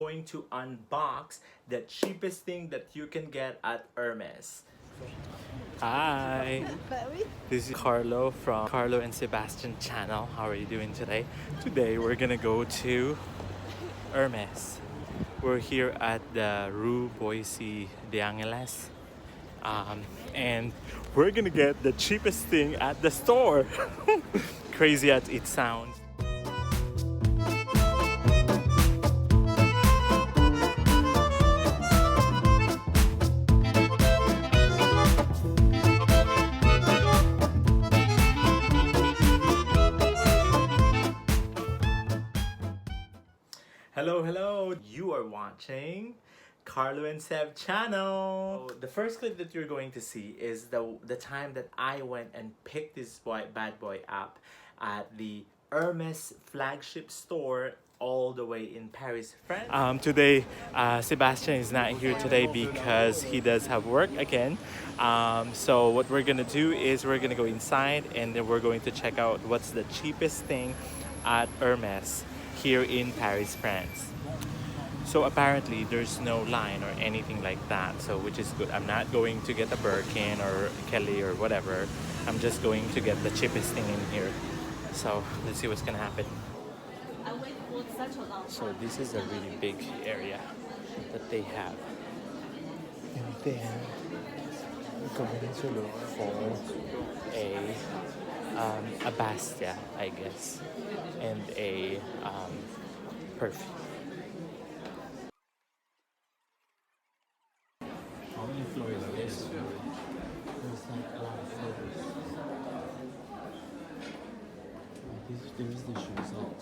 going to unbox the cheapest thing that you can get at Hermes. Hi, this is Carlo from Carlo and Sebastian channel. How are you doing today? Today we're gonna go to Hermes. We're here at the Rue Boise de Angeles. And we're gonna get the cheapest thing at the store. Crazy as it sounds. Hello, you are watching Carlo and Seb channel. The first clip that you're going to see is the time that I went and picked this bad boy up at the Hermes flagship store all the way in Paris, France. Today, Sebastian is not here today because he does have work again. So what we're gonna do is we're gonna go inside and then we're going to check out what's the cheapest thing at Hermes here in Paris, France. So apparently there's no line or anything like that, so which is good. I'm not going to get a Birkin or Kelly or whatever. I'm just going to get the cheapest thing in here. So let's see what's gonna happen. So this is a really big area that they have. And then we're going to look for a Bastia, I guess, and a perfume. How many floors are this? There's like a lot of floors. There's the shoe result.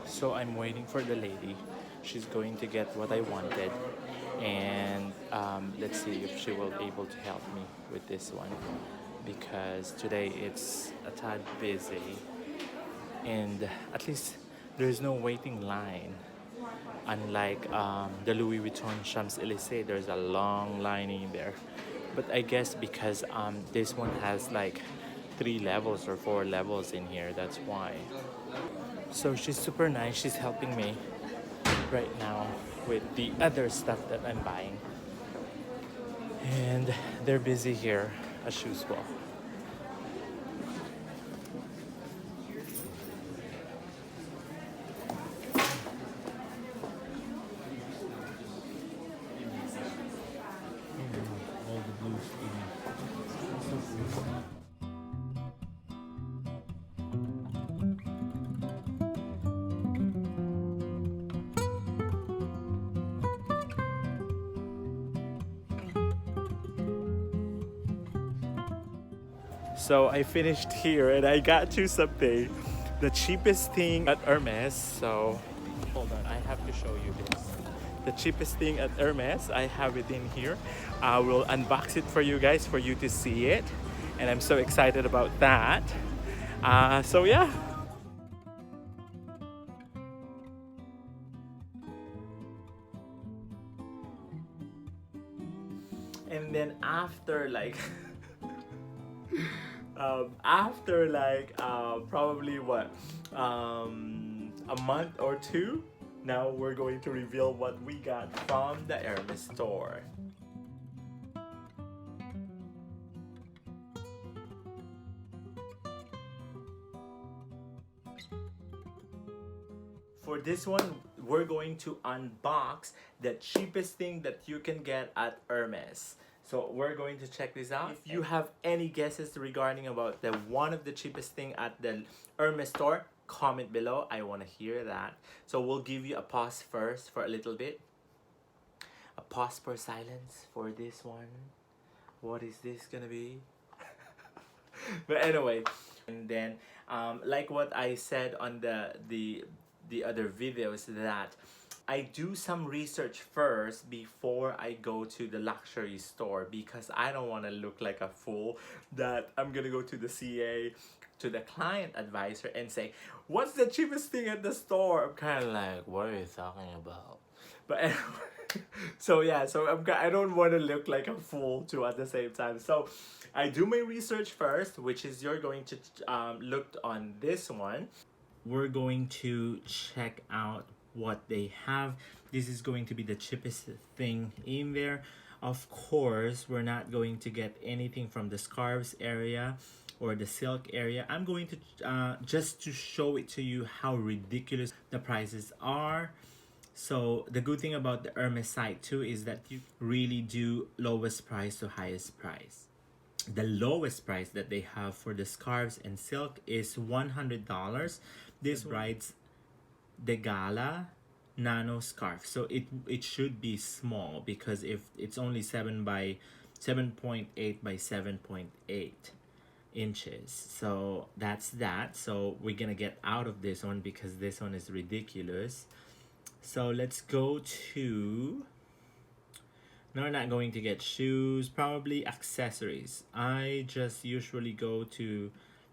So I'm waiting for the lady. She's going to get what I wanted, and let's see if she will be able to help me with this one, because today it's a tad busy and at least there's no waiting line, unlike the Louis Vuitton Champs-Élysées. There's a long line in there, but I guess because this one has like 3 levels or 4 levels in here, that's why. So she's super nice. She's helping me right now with the other stuff that I'm buying, and they're busy here as usual. All the blue So I finished here and I got you something, the cheapest thing at Hermes. So hold on, I have to show you this. The cheapest thing at Hermes, I have it in here. I will unbox it for you guys for you to see it, and I'm so excited about that. So yeah. And then after like probably what a month or two, now we're going to reveal what we got from the Hermes store. For this one, we're going to unbox the cheapest thing that you can get at Hermes. So we're going to check this out. If you have any guesses regarding about the one of the cheapest thing at the Hermes store, comment below. I want to hear that. So we'll give you a pause first for a little bit. A pause for silence for this one. What is this gonna be? But anyway, and then like what I said on the other videos, that I do some research first before I go to the luxury store, because I don't want to look like a fool that I'm gonna go to the CA, to the client advisor, and say, what's the cheapest thing at the store? I'm kind of like, what are you talking about? But anyway, So yeah, so I don't want to look like a fool too at the same time. So I do my research first, which is you're going to look on this one. We're going to check out what they have. This is going to be the cheapest thing in there. Of course, we're not going to get anything from the scarves area or the silk area. I'm going to just to show it to you how ridiculous the prices are. So the good thing about the Hermes site too is that you really do lowest price to highest price. The lowest price that they have for the scarves and silk is $100. This writes the Gala Nano Scarf. So it should be small because if it's only 7.8 by 7.8 inches. So that's that. So we're gonna get out of this one because this one is ridiculous. So let's go to, no, we're not going to get shoes, probably accessories. I just usually go to,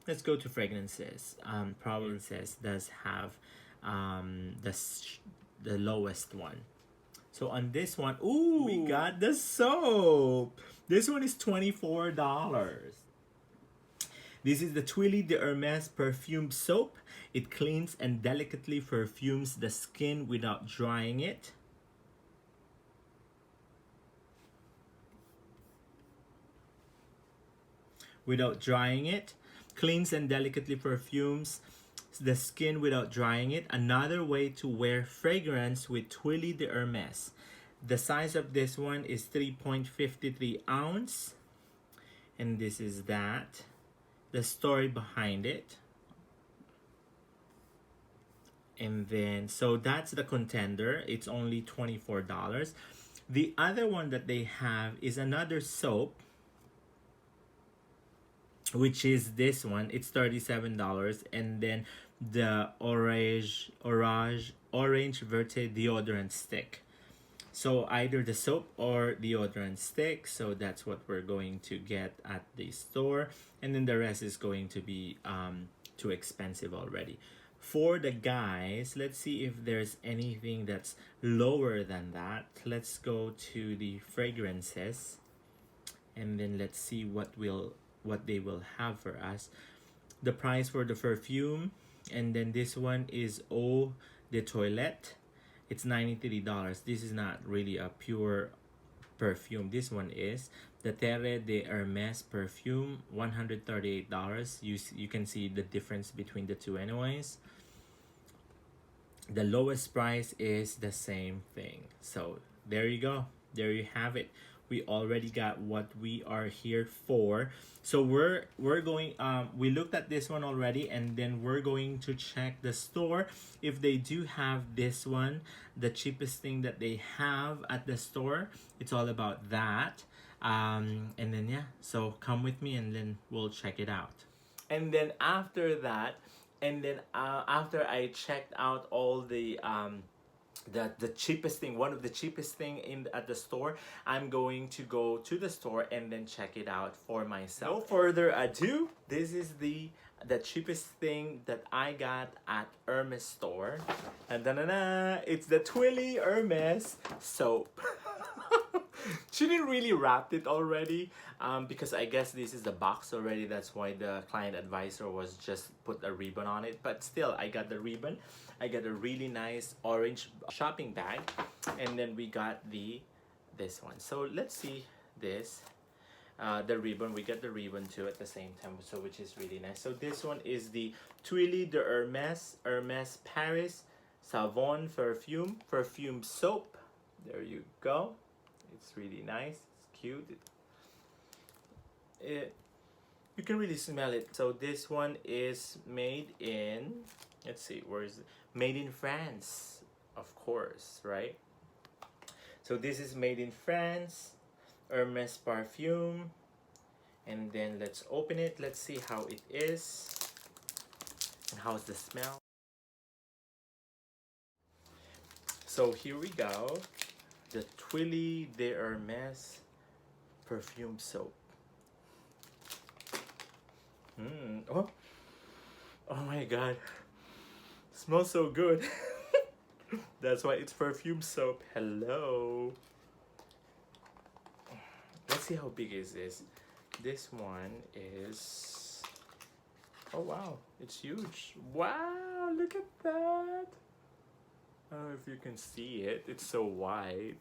let's go to fragrances. Fragrances does have the lowest one. So on this one, ooh, we got the soap. This one is $24. This is the Twilly de Hermes perfume soap. It cleans and delicately perfumes the skin without drying it. Cleans and delicately perfumes the skin without drying it. Another way to wear fragrance with Twilly de Hermes. The size of this one is 3.53 ounce. And this is that. The story behind it. And then, so that's the contender. It's only $24. The other one that they have is another soap, which is this one. It's $37. And then the orange verte deodorant stick. So either the soap or deodorant stick. So that's what we're going to get at the store. And then the rest is going to be too expensive already. For the guys, let's see if there's anything that's lower than that. Let's go to the fragrances. And then let's see what they will have for us. The price for the perfume. And then this one is Eau de Toilette. It's $93. This is not really a pure perfume. This one is the Terre de Hermes perfume, $138. You can see the difference between the two anyways. The lowest price is the same thing. So there you go. There you have it. We already got what we are here for. So we're going, we looked at this one already, and then we're going to check the store if they do have this one, the cheapest thing that they have at the store. It's all about that. And then yeah, so come with me and then we'll check it out. And then after that, after I checked out all the cheapest thing, one of the cheapest thing at the store, I'm going to go to the store and then check it out for myself. No further ado, this is the cheapest thing that I got at Hermes store. And it's the Twilly Hermes soap. She didn't really wrap it already because I guess this is the box already. That's why the client advisor was just put a ribbon on it. But still, I got the ribbon. I got a really nice orange shopping bag. And then we got this one. So let's see this. The ribbon. We got the ribbon too at the same time, so which is really nice. So this one is the Twilly de Hermes Paris Savon perfume soap. There you go. It's really nice. It's cute. You can really smell it. So this one is made in, let's see, where is it? Made in France, of course, right? So this is made in France, Hermes perfume. And then let's open it. Let's see how it is. And how's the smell? So here we go. The Twilly de Hermes perfume soap. Oh my god. Smells so good. That's why it's perfume soap. Hello. Let's see how big is this. This one is, oh wow, it's huge. Wow, look at that. I don't know if you can see it. It's so wide.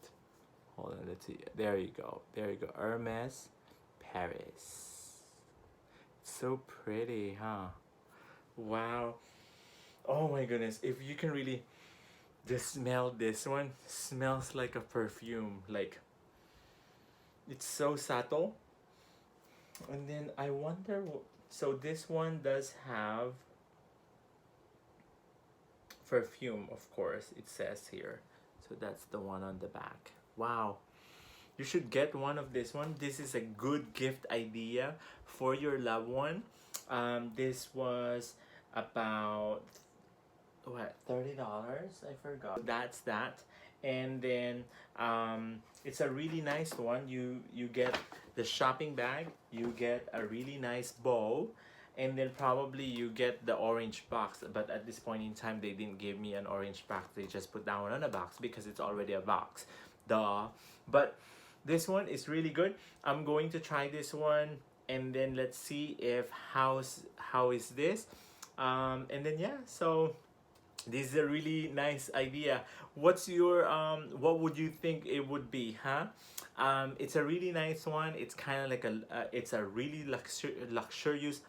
Hold on, let's see. There you go. There you go. Hermes Paris. So pretty, huh? Wow. Oh my goodness. If you can really just smell this one, smells like a perfume. Like, it's so subtle. And then I wonder, so this one does have perfume, of course, it says here. So that's the one on the back. Wow. You should get one of this one. This is a good gift idea for your loved one. This was about what, $30? I forgot. That's that. And then it's a really nice one. You get the shopping bag, you get a really nice bow, and then probably you get the orange box. But at this point in time, they didn't give me an orange box. They just put that one on a box because it's already a box. Duh. But this one is really good. I'm going to try this one, and then let's see if how is this. And then yeah, so this is a really nice idea. What's your what would you think it would be, huh? It's a really nice one. It's kind of like it's a really luxurious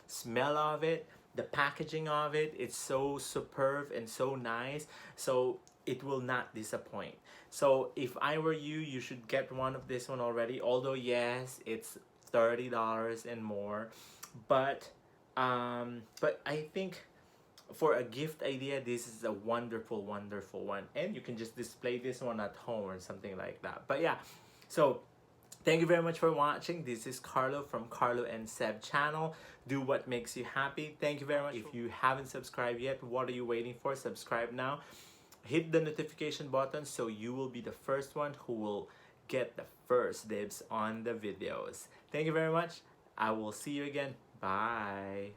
smell of it. The packaging of it, it's so superb and so nice. So it will not disappoint. So if I were you, you should get one of this one already. Although yes, it's $30 and more, but I think for a gift idea, this is a wonderful one, and you can just display this one at home or something like that. But yeah, so thank you very much for watching. This is Carlo from Carlo&Seb channel. Do what makes you happy. Thank you very much. If you haven't subscribed yet, what are you waiting for? Subscribe now. Hit the notification button so you will be the first one who will get the first dibs on the videos. Thank you very much. I will see you again. Bye.